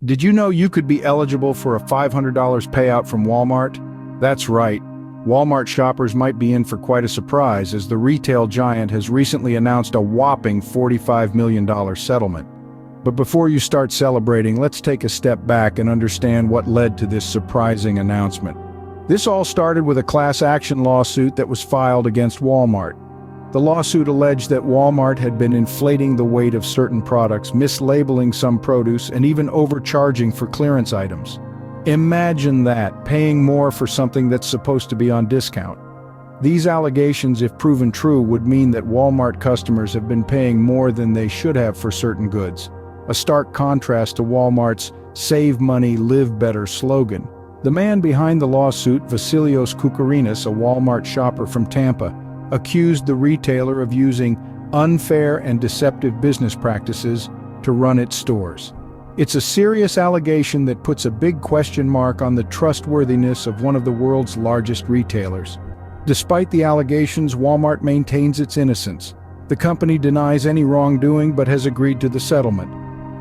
Did you know you could be eligible for a $500 payout from Walmart? That's right. Walmart shoppers might be in for quite a surprise as the retail giant has recently announced a whopping $45 million settlement. But before you start celebrating, let's take a step back and understand what led to this surprising announcement. This all started with a class action lawsuit that was filed against Walmart. The lawsuit alleged that Walmart had been inflating the weight of certain products, mislabeling some produce, and even overcharging for clearance items. Imagine that, paying more for something that's supposed to be on discount. These allegations, if proven true, would mean that Walmart customers have been paying more than they should have for certain goods. A stark contrast to Walmart's "Save Money, Live Better" slogan. The man behind the lawsuit, Vasilios Koukourinis, a Walmart shopper from Tampa, accused the retailer of using unfair and deceptive business practices to run its stores. It's a serious allegation that puts a big question mark on the trustworthiness of one of the world's largest retailers. Despite the allegations, Walmart maintains its innocence. The company denies any wrongdoing but has agreed to the settlement.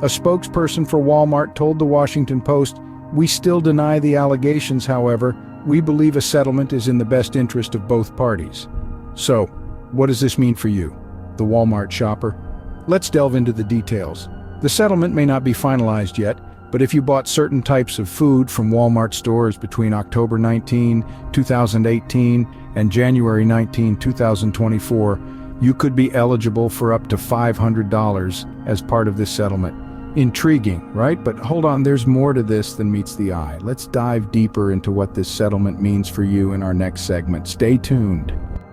A spokesperson for Walmart told the Washington Post, "We still deny the allegations, however. We believe a settlement is in the best interest of both parties." So, what does this mean for you, the Walmart shopper? Let's delve into the details. The settlement may not be finalized yet, but if you bought certain types of food from Walmart stores between October 19, 2018 and January 19, 2024, you could be eligible for up to $500 as part of this settlement. Intriguing, right? But hold on, there's more to this than meets the eye. Let's dive deeper into what this settlement means for you in our next segment. Stay tuned.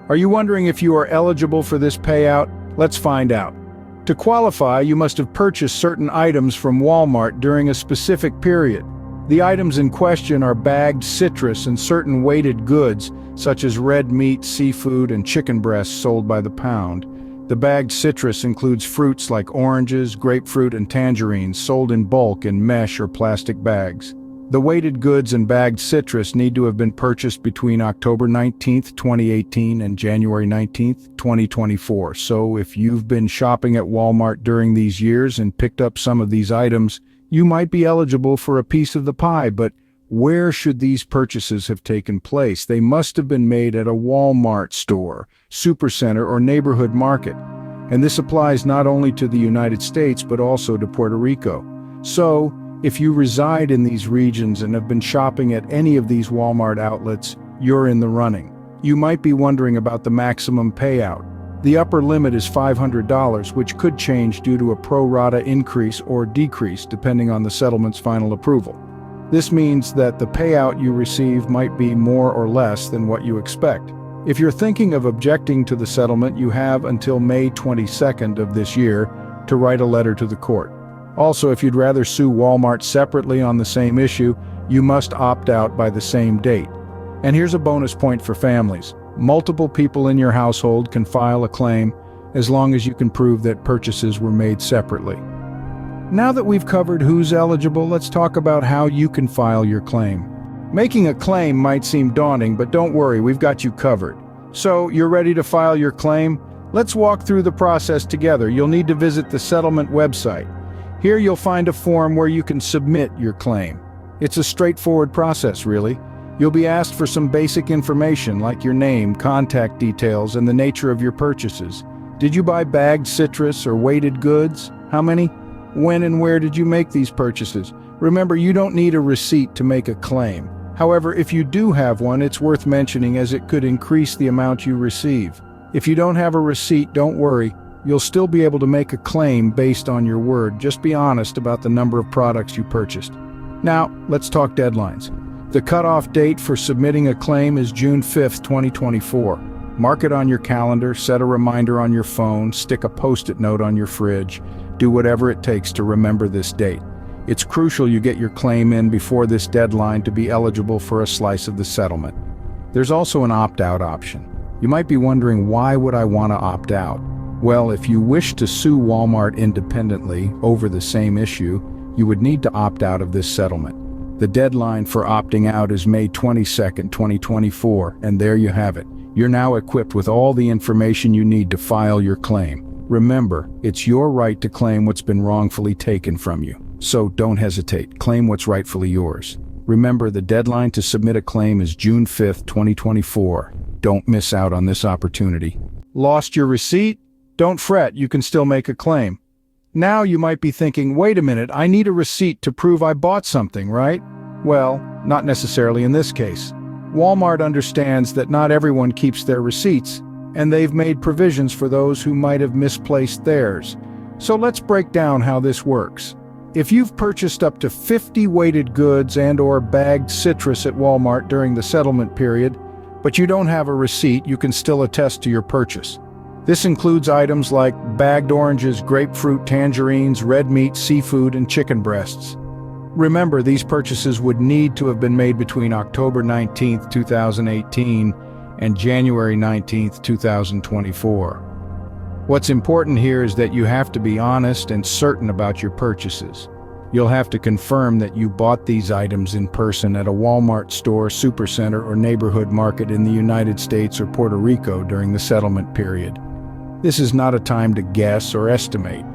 Are you wondering if you are eligible for this payout? Let's find out. To qualify, you must have purchased certain items from Walmart during a specific period. The items in question are bagged citrus and certain weighted goods, such as red meat, seafood, and chicken breasts sold by the pound. The bagged citrus includes fruits like oranges, grapefruit, and tangerines sold in bulk in mesh or plastic bags. The weighted goods and bagged citrus need to have been purchased between October 19th, 2018 and January 19th, 2024. So if you've been shopping at Walmart during these years and picked up some of these items, you might be eligible for a piece of the pie. But where should these purchases have taken place? They must have been made at a Walmart store, supercenter, or neighborhood market. And this applies not only to the United States, but also to Puerto Rico. So, if you reside in these regions and have been shopping at any of these Walmart outlets, you're in the running. You might be wondering about the maximum payout. The upper limit is $500, which could change due to a pro rata increase or decrease depending on the settlement's final approval. This means that the payout you receive might be more or less than what you expect. If you're thinking of objecting to the settlement, you have until May 22nd of this year to write a letter to the court. Also, if you'd rather sue Walmart separately on the same issue, you must opt out by the same date. And here's a bonus point for families. Multiple people in your household can file a claim as long as you can prove that purchases were made separately. Now that we've covered who's eligible, let's talk about how you can file your claim. Making a claim might seem daunting, but don't worry, we've got you covered. So, you're ready to file your claim? Let's walk through the process together. You'll need to visit the settlement website. Here you'll find a form where you can submit your claim. It's a straightforward process, really. You'll be asked for some basic information like your name, contact details, and the nature of your purchases. Did you buy bagged citrus or weighted goods? How many? When and where did you make these purchases? Remember, you don't need a receipt to make a claim. However, if you do have one, it's worth mentioning as it could increase the amount you receive. If you don't have a receipt, don't worry. You'll still be able to make a claim based on your word. Just be honest about the number of products you purchased. Now, let's talk deadlines. The cutoff date for submitting a claim is June 5th, 2024. Mark it on your calendar, set a reminder on your phone, stick a post-it note on your fridge. Do whatever it takes to remember this date. It's crucial you get your claim in before this deadline to be eligible for a slice of the settlement. There's also an opt-out option. You might be wondering, why would I want to opt out? Well, if you wish to sue Walmart independently over the same issue, you would need to opt out of this settlement. The deadline for opting out is May 22nd, 2024, and there you have it. You're now equipped with all the information you need to file your claim. Remember, it's your right to claim what's been wrongfully taken from you. So don't hesitate, claim what's rightfully yours. Remember, the deadline to submit a claim is June 5th, 2024. Don't miss out on this opportunity. Lost your receipt? Don't fret, you can still make a claim. Now you might be thinking, wait a minute, I need a receipt to prove I bought something, right? Well, not necessarily in this case. Walmart understands that not everyone keeps their receipts, and they've made provisions for those who might have misplaced theirs. So let's break down how this works. If you've purchased up to 50 weighted goods and/or bagged citrus at Walmart during the settlement period, but you don't have a receipt, you can still attest to your purchase. This includes items like bagged oranges, grapefruit, tangerines, red meat, seafood, and chicken breasts. Remember, these purchases would need to have been made between October 19, 2018 and January 19, 2024. What's important here is that you have to be honest and certain about your purchases. You'll have to confirm that you bought these items in person at a Walmart store, supercenter, or neighborhood market in the United States or Puerto Rico during the settlement period. This is not a time to guess or estimate.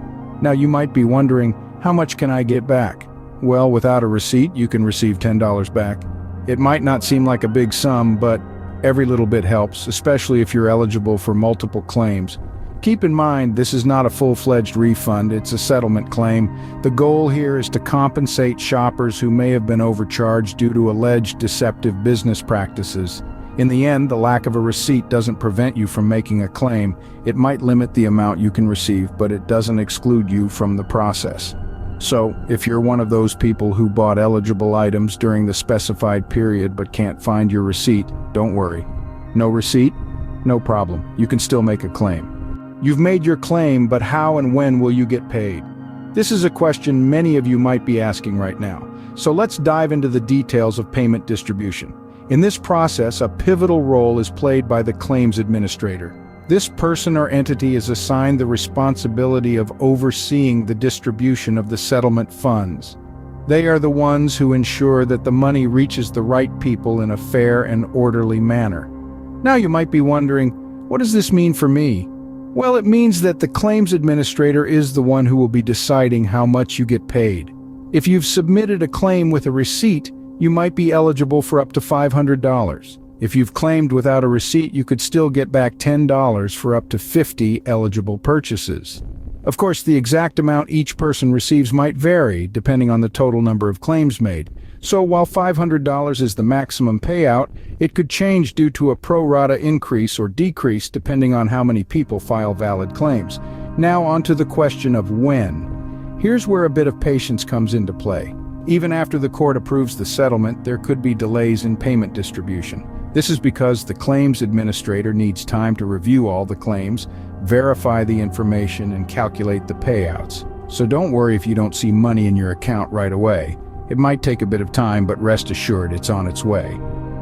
Now you might be wondering, how much can I get back? Well, without a receipt, you can receive $10 back. It might not seem like a big sum, but every little bit helps, especially if you're eligible for multiple claims. Keep in mind, this is not a full-fledged refund, it's a settlement claim. The goal here is to compensate shoppers who may have been overcharged due to alleged deceptive business practices. In the end, the lack of a receipt doesn't prevent you from making a claim. It might limit the amount you can receive, but it doesn't exclude you from the process. So, if you're one of those people who bought eligible items during the specified period but can't find your receipt, don't worry. No receipt? No problem. You can still make a claim. You've made your claim, but how and when will you get paid? This is a question many of you might be asking right now. So let's dive into the details of payment distribution. In this process, a pivotal role is played by the claims administrator. This person or entity is assigned the responsibility of overseeing the distribution of the settlement funds. They are the ones who ensure that the money reaches the right people in a fair and orderly manner. Now you might be wondering, what does this mean for me? Well, it means that the claims administrator is the one who will be deciding how much you get paid. If you've submitted a claim with a receipt, you might be eligible for up to $500. If you've claimed without a receipt, you could still get back $10 for up to 50 eligible purchases. Of course, the exact amount each person receives might vary, depending on the total number of claims made. So while $500 is the maximum payout, it could change due to a pro rata increase or decrease depending on how many people file valid claims. Now on to the question of when. Here's where a bit of patience comes into play. Even after the court approves the settlement, there could be delays in payment distribution. This is because the claims administrator needs time to review all the claims, verify the information, and calculate the payouts. So don't worry if you don't see money in your account right away. It might take a bit of time, but rest assured it's on its way.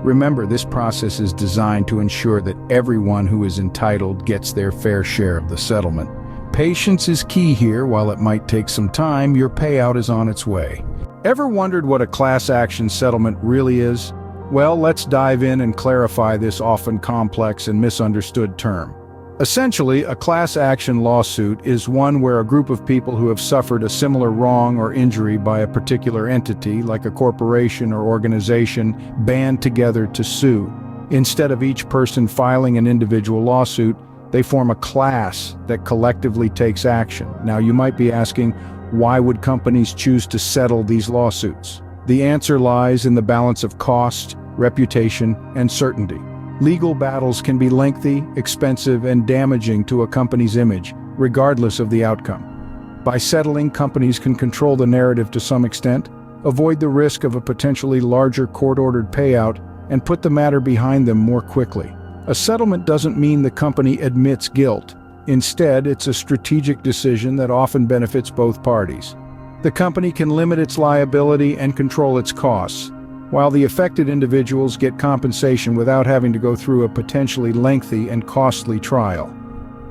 Remember, this process is designed to ensure that everyone who is entitled gets their fair share of the settlement. Patience is key here. While it might take some time, your payout is on its way. Ever wondered what a class action settlement really is? Well, let's dive in and clarify this often complex and misunderstood term. Essentially, a class action lawsuit is one where a group of people who have suffered a similar wrong or injury by a particular entity, like a corporation or organization, band together to sue. Instead of each person filing an individual lawsuit, they form a class that collectively takes action. Now, you might be asking, why would companies choose to settle these lawsuits? The answer lies in the balance of cost, reputation, and certainty. Legal battles can be lengthy, expensive, and damaging to a company's image, regardless of the outcome. By settling, companies can control the narrative to some extent, avoid the risk of a potentially larger court-ordered payout, and put the matter behind them more quickly. A settlement doesn't mean the company admits guilt. Instead, it's a strategic decision that often benefits both parties. The company can limit its liability and control its costs, while the affected individuals get compensation without having to go through a potentially lengthy and costly trial.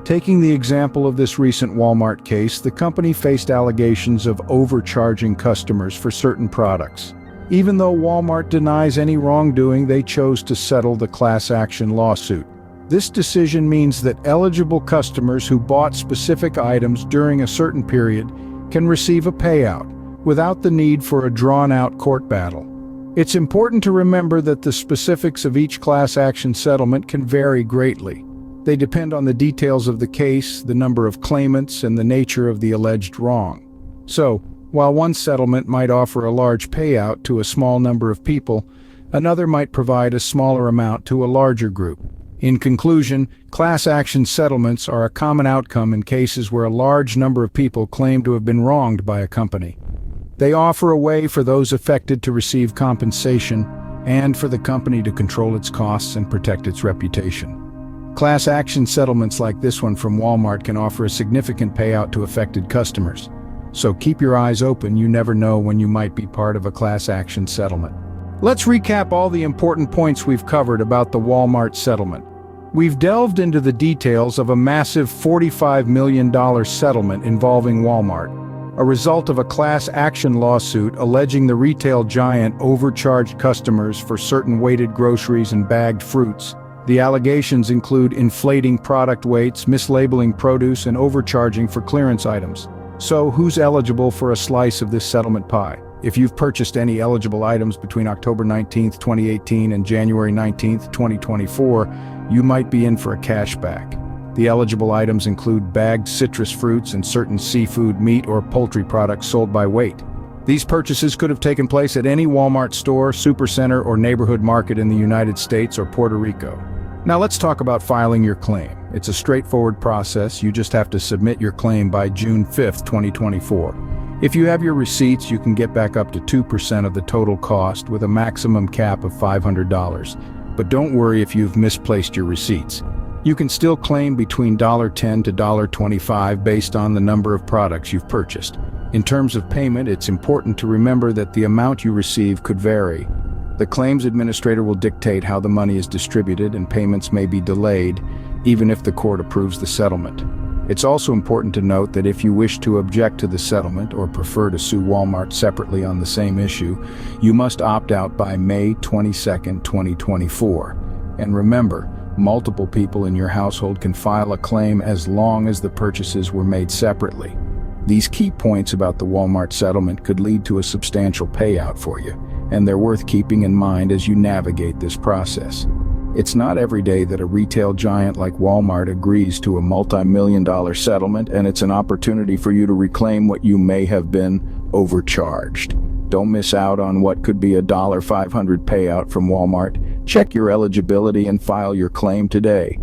Taking the example of this recent Walmart case, the company faced allegations of overcharging customers for certain products. Even though Walmart denies any wrongdoing, they chose to settle the class action lawsuit. This decision means that eligible customers who bought specific items during a certain period can receive a payout, without the need for a drawn-out court battle. It's important to remember that the specifics of each class action settlement can vary greatly. They depend on the details of the case, the number of claimants, and the nature of the alleged wrong. So, while one settlement might offer a large payout to a small number of people, another might provide a smaller amount to a larger group. In conclusion, class action settlements are a common outcome in cases where a large number of people claim to have been wronged by a company. They offer a way for those affected to receive compensation and for the company to control its costs and protect its reputation. Class action settlements like this one from Walmart can offer a significant payout to affected customers. So keep your eyes open, you never know when you might be part of a class action settlement. Let's recap all the important points we've covered about the Walmart settlement. We've delved into the details of a massive $45 million settlement involving Walmart, a result of a class action lawsuit alleging the retail giant overcharged customers for certain weighted groceries and bagged fruits. The allegations include inflating product weights, mislabeling produce, and overcharging for clearance items. So, who's eligible for a slice of this settlement pie? If you've purchased any eligible items between October 19, 2018 and January 19, 2024, you might be in for a cashback. The eligible items include bagged citrus fruits and certain seafood, meat, or poultry products sold by weight. These purchases could have taken place at any Walmart store, supercenter, or neighborhood market in the United States or Puerto Rico. Now let's talk about filing your claim. It's a straightforward process. You just have to submit your claim by June 5, 2024. If you have your receipts, you can get back up to 2% of the total cost with a maximum cap of $500. But don't worry if you've misplaced your receipts. You can still claim between $10 to $25 based on the number of products you've purchased. In terms of payment, it's important to remember that the amount you receive could vary. The claims administrator will dictate how the money is distributed, and payments may be delayed, even if the court approves the settlement. It's also important to note that if you wish to object to the settlement or prefer to sue Walmart separately on the same issue, you must opt out by May 22, 2024. And remember, multiple people in your household can file a claim as long as the purchases were made separately. These key points about the Walmart settlement could lead to a substantial payout for you, and they're worth keeping in mind as you navigate this process. It's not every day that a retail giant like Walmart agrees to a multi-million-dollar settlement, and it's an opportunity for you to reclaim what you may have been overcharged. Don't miss out on what could be a $500 payout from Walmart. Check your eligibility and file your claim today.